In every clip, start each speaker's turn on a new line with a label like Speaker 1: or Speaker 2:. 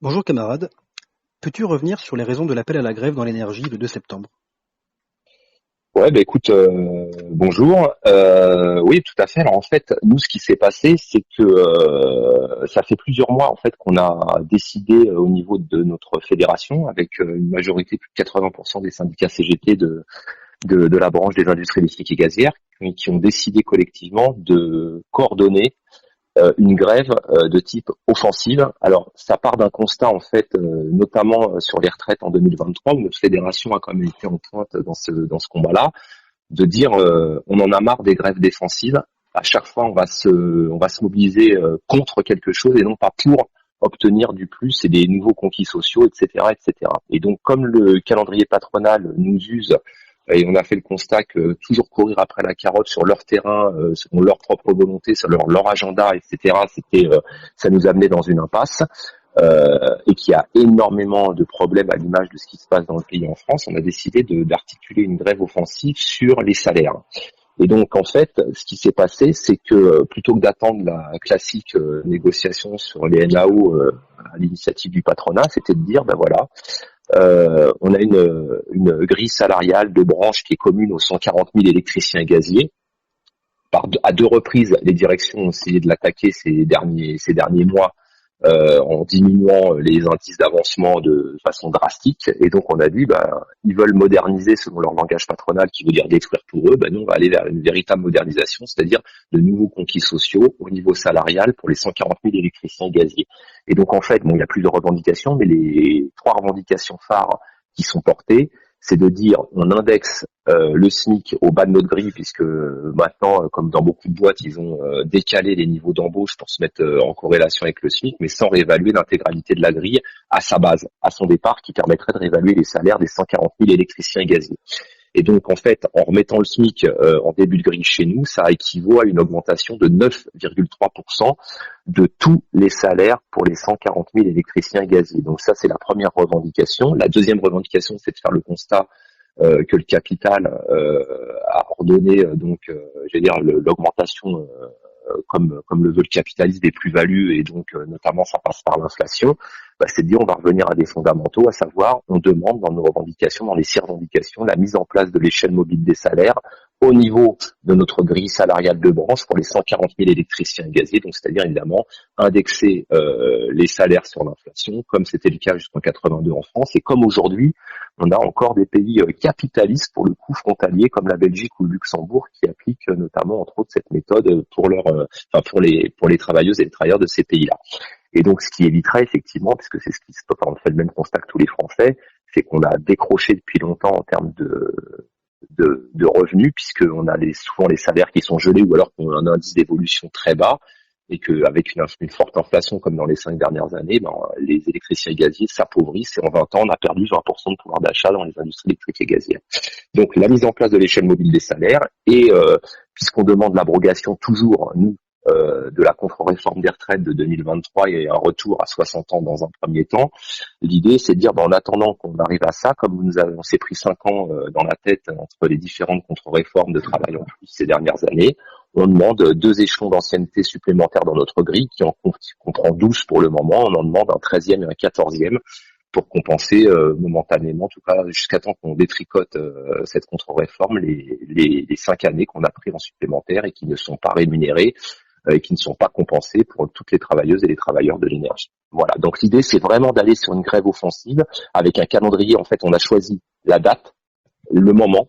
Speaker 1: Bonjour camarade, peux-tu revenir sur les raisons de l'appel à la grève dans l'énergie le 2 septembre?
Speaker 2: Ouais, bah écoute, bonjour. Oui, tout à fait. Alors en fait, nous, ce qui s'est passé, c'est que ça fait plusieurs mois en fait qu'on a décidé au niveau de notre fédération, avec une majorité plus de 80% des syndicats CGT de la branche des industries électriques et gazières, qui ont décidé collectivement de coordonner une grève de type offensive. Alors, ça part d'un constat en fait, notamment sur les retraites en 2023, où notre fédération a quand même été en pointe dans ce combat-là, de dire on en a marre des grèves défensives. À chaque fois, on va se mobiliser contre quelque chose et non pas pour obtenir du plus et des nouveaux conquis sociaux, etc., etc. Et donc, comme le calendrier patronal nous use et on a fait le constat que toujours courir après la carotte sur leur terrain, selon leur propre volonté, sur leur agenda, etc., ça nous amenait dans une impasse. Et qu'il y a énormément de problèmes à l'image de ce qui se passe dans le pays en France, on a décidé d'articuler une grève offensive sur les salaires. Et donc, en fait, ce qui s'est passé, c'est que plutôt que d'attendre la classique négociation sur les NAO à l'initiative du patronat, c'était de dire, ben voilà, on a une grille salariale de branche qui est commune aux 140 000 électriciens et gaziers. À deux reprises, les directions ont essayé de l'attaquer ces derniers mois en diminuant les indices d'avancement de façon drastique. Et donc on a dit, ils veulent moderniser selon leur langage patronal, qui veut dire détruire pour eux. Nous, on va aller vers une véritable modernisation, c'est-à-dire de nouveaux conquis sociaux au niveau salarial pour les 140 000 électriciens gaziers. Et donc en fait, il y a plus de revendications, mais les trois revendications phares qui sont portées, c'est de dire on indexe le SMIC au bas de notre grille, puisque maintenant, comme dans beaucoup de boîtes, ils ont décalé les niveaux d'embauche pour se mettre en corrélation avec le SMIC, mais sans réévaluer l'intégralité de la grille à sa base, à son départ, qui permettrait de réévaluer les salaires des 140 000 électriciens et gaziers. Et donc, en fait, en remettant le SMIC en début de grille chez nous, ça équivaut à une augmentation de 9,3% de tous les salaires pour les 140 000 électriciens et gaziers. Donc ça, c'est la première revendication. La deuxième revendication, c'est de faire le constat que le capital a ordonné j'allais dire l'augmentation comme le veut le capitalisme des plus-values, et donc notamment ça passe par l'inflation. C'est de dire on va revenir à des fondamentaux, à savoir on demande dans nos revendications, dans les six revendications, la mise en place de l'échelle mobile des salaires au niveau de notre grille salariale de branche pour les 140 000 électriciens et gaziers, donc c'est-à-dire évidemment indexer les salaires sur l'inflation, comme c'était le cas jusqu'en 82 en France, et comme aujourd'hui on a encore des pays capitalistes, pour le coup frontaliers, comme la Belgique ou le Luxembourg, qui appliquent notamment, entre autres, cette méthode pour les travailleuses et les travailleurs de ces pays-là. Et donc, ce qui éviterait effectivement, puisque c'est ce qui se passe, on fait le même constat que tous les Français, c'est qu'on a décroché depuis longtemps en termes de revenus, puisqu'on a souvent les salaires qui sont gelés, ou alors qu'on a un indice d'évolution très bas, et qu'avec une forte inflation comme dans les 5 dernières années, les électriciens et gaziers s'appauvrissent, et en 20 ans, on a perdu 20% de pouvoir d'achat dans les industries électriques et gazières. Donc la mise en place de l'échelle mobile des salaires, et puisqu'on demande l'abrogation toujours, nous, de la contre-réforme des retraites de 2023 et un retour à 60 ans dans un premier temps, l'idée c'est de dire en attendant qu'on arrive à ça, comme on s'est pris 5 ans dans la tête entre les différentes contre-réformes de travail en plus ces dernières années, on demande 2 échelons d'ancienneté supplémentaires dans notre grille, qui en comprend 12 pour le moment. On en demande un 13e et un 14e pour compenser momentanément, en tout cas jusqu'à temps qu'on détricote cette contre-réforme, les 5 années qu'on a pris en supplémentaire et qui ne sont pas rémunérées et qui ne sont pas compensées pour toutes les travailleuses et les travailleurs de l'énergie. Voilà, donc l'idée c'est vraiment d'aller sur une grève offensive avec un calendrier. En fait, on a choisi la date, le moment,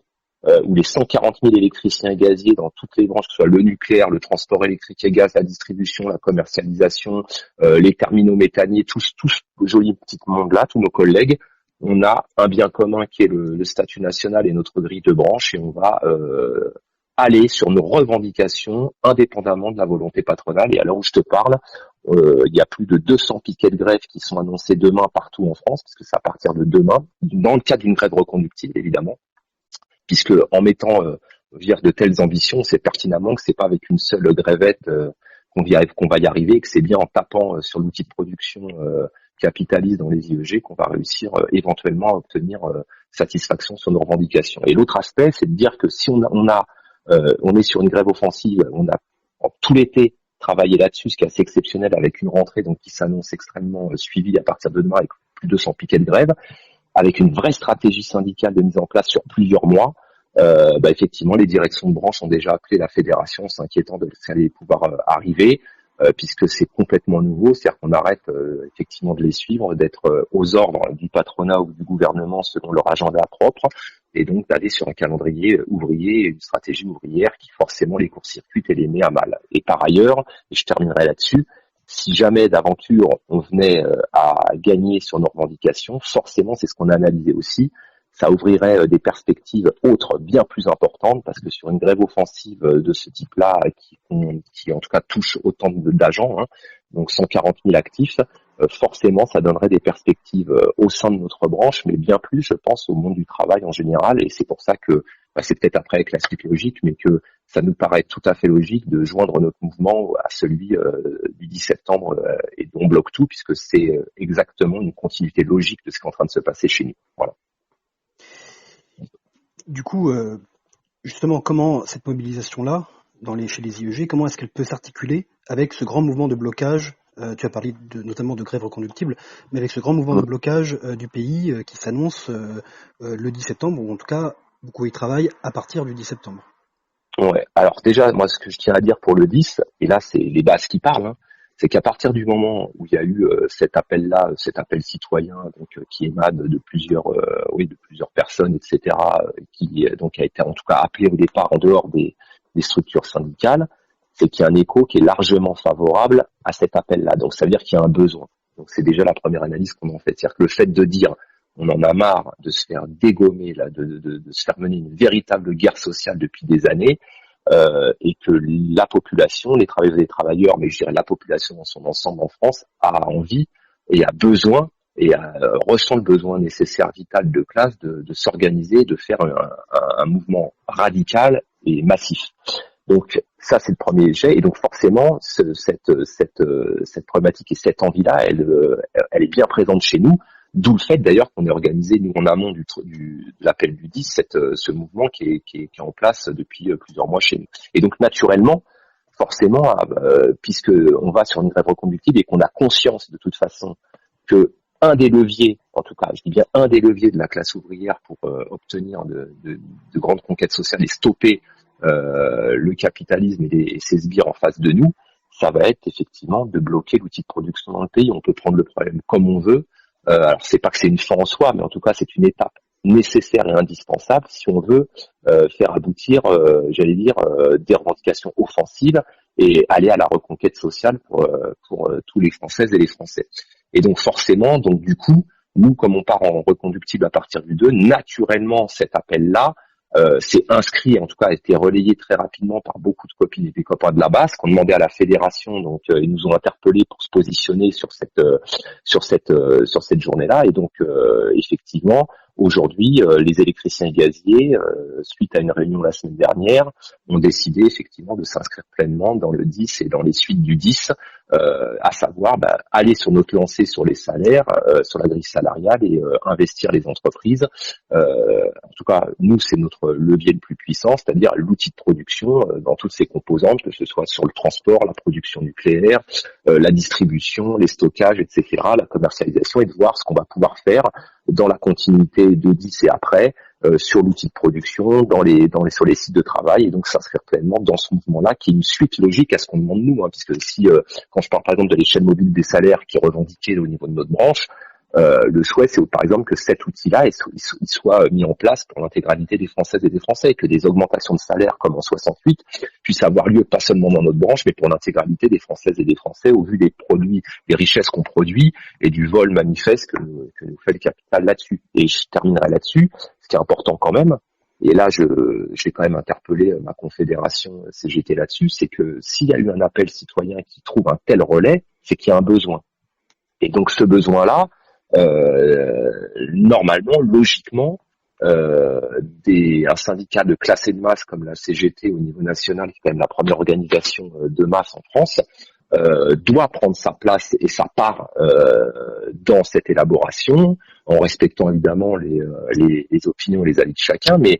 Speaker 2: où les 140 000 électriciens et gaziers dans toutes les branches, que ce soit le nucléaire, le transport électrique et gaz, la distribution, la commercialisation, les terminaux méthaniers, tous ce joli petit monde-là, tous nos collègues, on a un bien commun qui est le statut national et notre grille de branche, et on va aller sur nos revendications indépendamment de la volonté patronale. Et à l'heure où je te parle, il y a plus de 200 piquets de grève qui sont annoncés demain partout en France, parce que c'est à partir de demain, dans le cadre d'une grève reconductible, évidemment, puisque en mettant de telles ambitions, c'est pertinemment que c'est pas avec une seule grévette qu'on va y arriver, et que c'est bien en tapant sur l'outil de production capitaliste dans les IEG qu'on va réussir éventuellement à obtenir satisfaction sur nos revendications. Et l'autre aspect, c'est de dire que si on est sur une grève offensive, on a tout l'été travailler là-dessus, ce qui est assez exceptionnel avec une rentrée donc qui s'annonce extrêmement suivie à partir de demain avec plus de 200 piquets de grève, avec une vraie stratégie syndicale de mise en place sur plusieurs mois. Effectivement, les directions de branche ont déjà appelé la fédération, s'inquiétant de ce qui allait pouvoir arriver, puisque c'est complètement nouveau, c'est-à-dire qu'on arrête effectivement de les suivre, d'être aux ordres du patronat ou du gouvernement selon leur agenda propre, et donc d'aller sur un calendrier ouvrier et une stratégie ouvrière qui forcément les court-circuite et les met à mal. Et par ailleurs, et je terminerai là-dessus, si jamais d'aventure on venait à gagner sur nos revendications, forcément, c'est ce qu'on a analysé aussi, ça ouvrirait des perspectives autres bien plus importantes, parce que sur une grève offensive de ce type-là, qui en tout cas touche autant d'agents, hein, donc 140 000 actifs, forcément ça donnerait des perspectives au sein de notre branche, mais bien plus, je pense, au monde du travail en général, et c'est pour ça que, c'est peut-être après avec la suite logique, mais que ça nous paraît tout à fait logique de joindre notre mouvement à celui du 10 septembre et dont on bloque tout, puisque c'est exactement une continuité logique de ce qui est en train de se passer chez nous. Voilà.
Speaker 1: Du coup, justement, comment cette mobilisation-là, chez les IEG, comment est-ce qu'elle peut s'articuler avec ce grand mouvement de blocage, tu as parlé notamment de grève reconductible, mais avec ce grand mouvement de blocage du pays qui s'annonce le 10 septembre, ou en tout cas, beaucoup y travaillent à partir du 10 septembre.
Speaker 2: Ouais. Alors déjà, moi, ce que je tiens à dire pour le 10, et là, c'est les bases qui parlent, hein, c'est qu'à partir du moment où il y a eu cet appel-là, cet appel citoyen, donc qui émane de plusieurs, de plusieurs personnes, etc., qui donc a été en tout cas appelé au départ en dehors des structures syndicales, c'est qu'il y a un écho qui est largement favorable à cet appel-là. Donc ça veut dire qu'il y a un besoin. Donc c'est déjà la première analyse qu'on en fait, c'est-à-dire que le fait de dire on en a marre de se faire dégommer, là, de se faire mener une véritable guerre sociale depuis des années, et que la population, les travailleurs et les travailleurs, mais je dirais la population dans son ensemble en France, a envie et a besoin et ressent le besoin nécessaire, vital de classe, de s'organiser, de faire un mouvement radical et massif. Donc ça, c'est le premier jet, et donc forcément cette problématique et cette envie-là, elle est bien présente chez nous. D'où le fait d'ailleurs qu'on ait organisé, nous en amont de l'appel du 10, ce mouvement qui est en place depuis plusieurs mois chez nous. Et donc naturellement, forcément, puisque on va sur une grève reconductible et qu'on a conscience de toute façon que un des leviers, en tout cas, je dis bien un des leviers de la classe ouvrière pour obtenir de grandes conquêtes sociales et stopper le capitalisme et ses sbires en face de nous, ça va être effectivement de bloquer l'outil de production dans le pays. On peut prendre le problème comme on veut. Alors c'est pas que c'est une fin en soi, mais en tout cas c'est une étape nécessaire et indispensable si on veut faire aboutir, des revendications offensives et aller à la reconquête sociale pour tous les Françaises et les Français. Et donc forcément, donc du coup, nous comme on part en reconductible à partir du 2, naturellement cet appel-là s'est inscrit, en tout cas a été relayé très rapidement par beaucoup de copines et des copains de la base, qui ont demandé à la fédération, donc ils nous ont interpellés pour se positionner sur cette journée-là, et donc effectivement aujourd'hui les électriciens et gaziers, suite à une réunion la semaine dernière, ont décidé effectivement de s'inscrire pleinement dans le 10 et dans les suites du 10, à savoir aller sur notre lancée sur les salaires, sur la grille salariale, et investir les entreprises. En tout cas, nous, c'est notre levier le plus puissant, c'est-à-dire l'outil de production dans toutes ses composantes, que ce soit sur le transport, la production nucléaire, la distribution, les stockages, etc., la commercialisation, et de voir ce qu'on va pouvoir faire dans la continuité de 10 et après, sur l'outil de production, sur les sites de travail, et donc s'inscrire pleinement dans ce mouvement-là, qui est une suite logique à ce qu'on demande nous, hein, puisque si, quand je parle par exemple de l'échelle mobile des salaires qui est revendiquée au niveau de notre branche, le souhait, c'est par exemple que cet outil-là il soit mis en place pour l'intégralité des Françaises et des Français, et que des augmentations de salaire comme en 68 puissent avoir lieu pas seulement dans notre branche, mais pour l'intégralité des Françaises et des Français, au vu des produits, des richesses qu'on produit et du vol manifeste que nous fait le capital là-dessus. Et je terminerai là-dessus, ce qui est important quand même, et là j'ai quand même interpellé ma confédération CGT là-dessus, c'est que s'il y a eu un appel citoyen qui trouve un tel relais, c'est qu'il y a un besoin. Et donc ce besoin-là, normalement, logiquement, un syndicat de classe et de masse comme la CGT au niveau national, qui est quand même la première organisation de masse en France, doit prendre sa place et sa part dans cette élaboration, en respectant évidemment les opinions et les avis de chacun, mais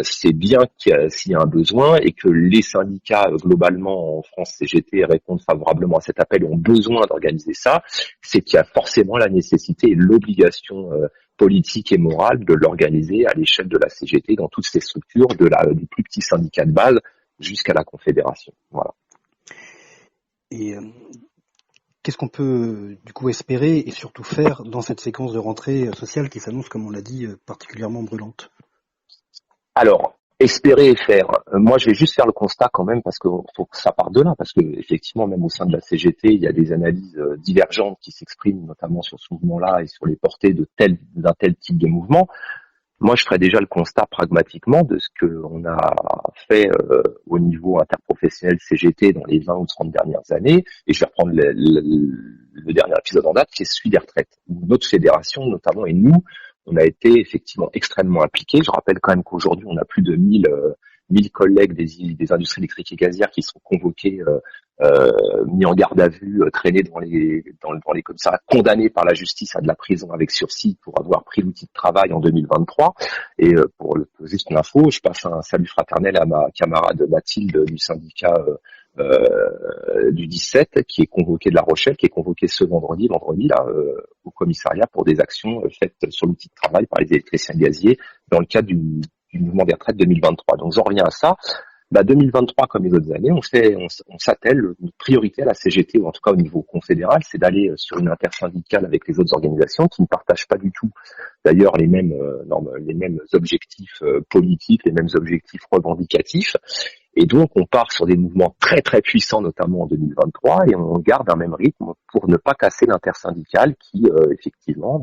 Speaker 2: c'est bien s'il y a un besoin et que les syndicats globalement en France CGT répondent favorablement à cet appel et ont besoin d'organiser ça, c'est qu'il y a forcément la nécessité et l'obligation politique et morale de l'organiser à l'échelle de la CGT dans toutes ses structures, du plus petit syndicat de base jusqu'à la confédération. Voilà.
Speaker 1: Et qu'est-ce qu'on peut du coup espérer et surtout faire dans cette séquence de rentrée sociale qui s'annonce, comme on l'a dit, particulièrement brûlante?
Speaker 2: Alors, espérer et faire. Moi, je vais juste faire le constat quand même parce que faut que ça parte de là, parce que effectivement, même au sein de la CGT, il y a des analyses divergentes qui s'expriment, notamment sur ce mouvement-là et sur les portées d'un tel type de mouvement. Moi, je ferais déjà le constat pragmatiquement de ce qu'on a fait au niveau interprofessionnel CGT dans les 20 ou 30 dernières années. Et je vais reprendre le dernier épisode en date, qui est celui des retraites. Notre fédération, notamment, et nous, on a été effectivement extrêmement impliqués. Je rappelle quand même qu'aujourd'hui, on a plus de 1000 collègues des industries électriques et gazières qui sont convoqués, mis en garde à vue, traînés dans les commissariats, condamnés par la justice à de la prison avec sursis pour avoir pris l'outil de travail en 2023. Et pour juste une info, je passe un salut fraternel à ma camarade Mathilde du syndicat du 17 qui est convoqué de La Rochelle, qui est convoqué ce vendredi là, au commissariat pour des actions faites sur l'outil de travail par les électriciens gaziers dans le cadre du mouvement des retraites 2023. Donc j'en reviens à ça. 2023, comme les autres années, on s'attelle, notre priorité à la CGT, ou en tout cas au niveau confédéral, c'est d'aller sur une intersyndicale avec les autres organisations qui ne partagent pas du tout, d'ailleurs, les mêmes objectifs politiques, les mêmes objectifs revendicatifs. Et donc, on part sur des mouvements très très puissants, notamment en 2023, et on garde un même rythme pour ne pas casser l'intersyndicale qui, effectivement,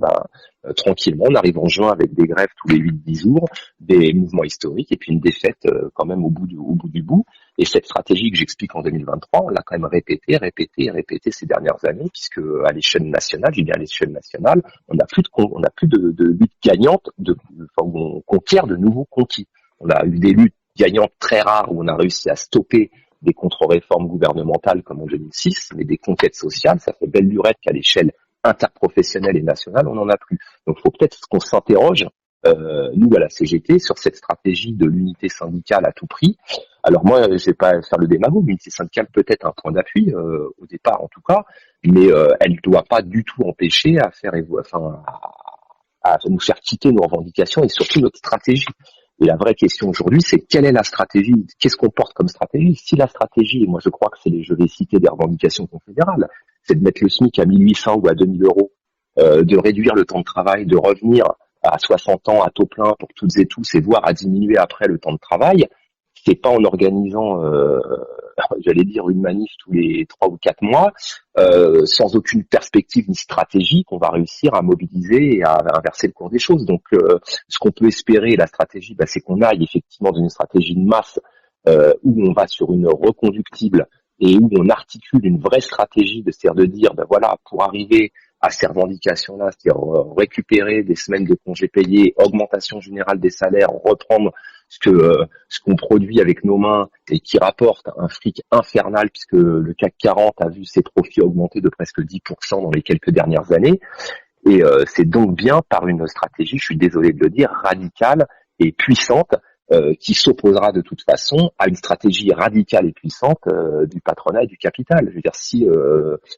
Speaker 2: tranquillement, on arrive en juin avec des grèves tous les 8-10 jours, des mouvements historiques, et puis une défaite quand même au bout du bout. Et cette stratégie que j'explique en 2023, on l'a quand même répétée ces dernières années, puisque à l'échelle nationale, j'ai bien à l'échelle nationale, on n'a plus de lutte gagnante, où on conquiert de nouveaux conquis. On a eu des luttes gagnantes très rares où on a réussi à stopper des contre-réformes gouvernementales comme en 2006, mais des conquêtes sociales, ça fait belle lurette qu'à l'échelle interprofessionnelle et nationale, on n'en a plus. Donc il faut peut-être qu'on s'interroge, nous à la CGT, sur cette stratégie de l'unité syndicale à tout prix. Alors moi, je vais pas faire le démagogue, l'unité syndicale peut être un point d'appui, au départ en tout cas, mais elle ne doit pas du tout empêcher à nous faire quitter nos revendications et surtout notre stratégie. Et la vraie question aujourd'hui, c'est quelle est la stratégie? Qu'est-ce qu'on porte comme stratégie? Si la stratégie, et moi je crois que je vais citer des revendications confédérales, c'est de mettre le SMIC à 1800 ou à 2000 euros, de réduire le temps de travail, de revenir à 60 ans à taux plein pour toutes et tous, et voire à diminuer après le temps de travail, c'est pas en organisant, j'allais dire, une manif tous les 3 ou 4 mois, sans aucune perspective ni stratégie, qu'on va réussir à mobiliser et à inverser le cours des choses. Donc, ce qu'on peut espérer, la stratégie, c'est qu'on aille effectivement dans une stratégie de masse, où on va sur une reconductible et où on articule une vraie stratégie, c'est-à-dire de dire, voilà, pour arriver à ces revendications-là, c'est-à-dire récupérer des semaines de congés payés, augmentation générale des salaires, reprendre ce qu'on produit avec nos mains et qui rapporte un fric infernal, puisque le CAC 40 a vu ses profits augmenter de presque 10% dans les quelques dernières années. Et c'est donc bien par une stratégie, je suis désolé de le dire, radicale et puissante, qui s'opposera de toute façon à une stratégie radicale et puissante du patronat et du capital. Je veux dire, si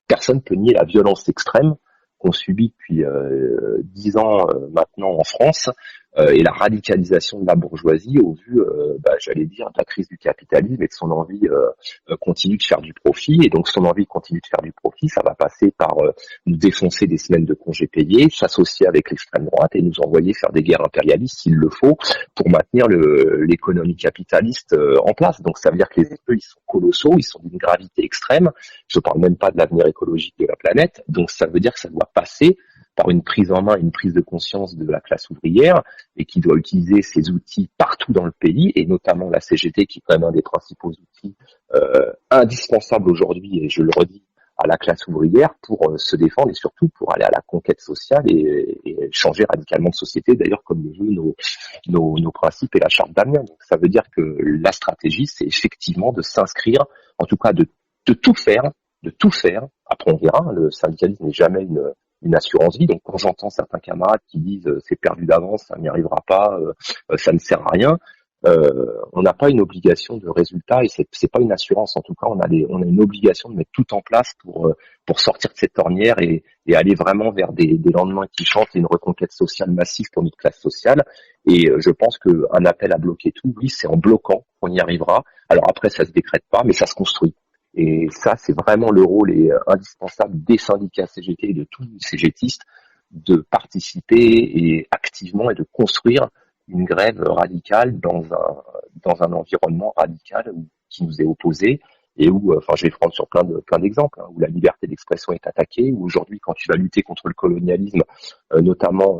Speaker 2: personne peut nier la violence extrême qu'on subit depuis 10 ans maintenant en France, et la radicalisation de la bourgeoisie au vu, j'allais dire, de la crise du capitalisme et de son envie continue de faire du profit. Et donc son envie continue de faire du profit, ça va passer par nous défoncer des semaines de congés payés, s'associer avec l'extrême droite et nous envoyer faire des guerres impérialistes s'il le faut pour maintenir l'économie capitaliste en place. Donc ça veut dire que les enjeux, ils sont colossaux, ils sont d'une gravité extrême. Je ne parle même pas de l'avenir écologique de la planète. Donc ça veut dire que ça doit passer par une prise en main, une prise de conscience de la classe ouvrière et qui doit utiliser ces outils partout dans le pays, et notamment la CGT qui est quand même un des principaux outils indispensables aujourd'hui, et je le redis, à la classe ouvrière pour se défendre et surtout pour aller à la conquête sociale et changer radicalement de société, d'ailleurs comme le veut nos principes et la charte d'Amiens. Donc ça veut dire que la stratégie, c'est effectivement de s'inscrire, en tout cas de tout faire de tout faire. Après, on verra, le syndicalisme n'est jamais une assurance vie. Donc, quand j'entends certains camarades qui disent c'est perdu d'avance, ça n'y arrivera pas, ça ne sert à rien, on n'a pas une obligation de résultat et c'est pas une assurance. En tout cas, on a une obligation de mettre tout en place pour sortir de cette ornière et aller vraiment vers des lendemains qui chantent et une reconquête sociale massive pour notre classe sociale. Et je pense qu'un appel à bloquer tout, oui, c'est en bloquant qu'on y arrivera. Alors après, ça se décrète pas, mais ça se construit. Et ça, c'est vraiment le rôle indispensable des syndicats CGT et de tous les CGTistes de participer et activement et de construire une grève radicale dans un environnement radical qui nous est opposé et où, enfin, je vais prendre sur plein d'exemples, hein, où la liberté d'expression est attaquée, où aujourd'hui, quand tu vas lutter contre le colonialisme, notamment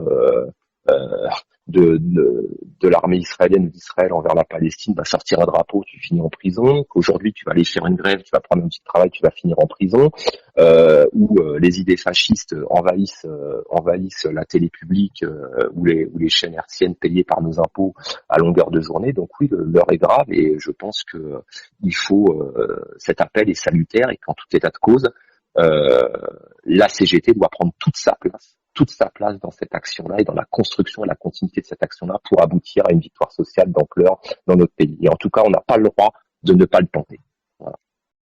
Speaker 2: euh, de l'armée israélienne ou d'Israël envers la Palestine, bah, sortir un drapeau, tu finis en prison, qu'aujourd'hui tu vas aller faire une grève, tu vas prendre un petit travail, tu vas finir en prison, où les idées fascistes envahissent la télé publique ou les chaînes hertziennes payées par nos impôts à longueur de journée. Donc oui, l'heure est grave et je pense que il faut cet appel est salutaire et qu'en tout état de cause, euh, la CGT doit prendre toute sa place dans cette action-là et dans la construction et la continuité de cette action-là pour aboutir à une victoire sociale d'ampleur dans notre pays. Et en tout cas, on n'a pas le droit de ne pas le tenter.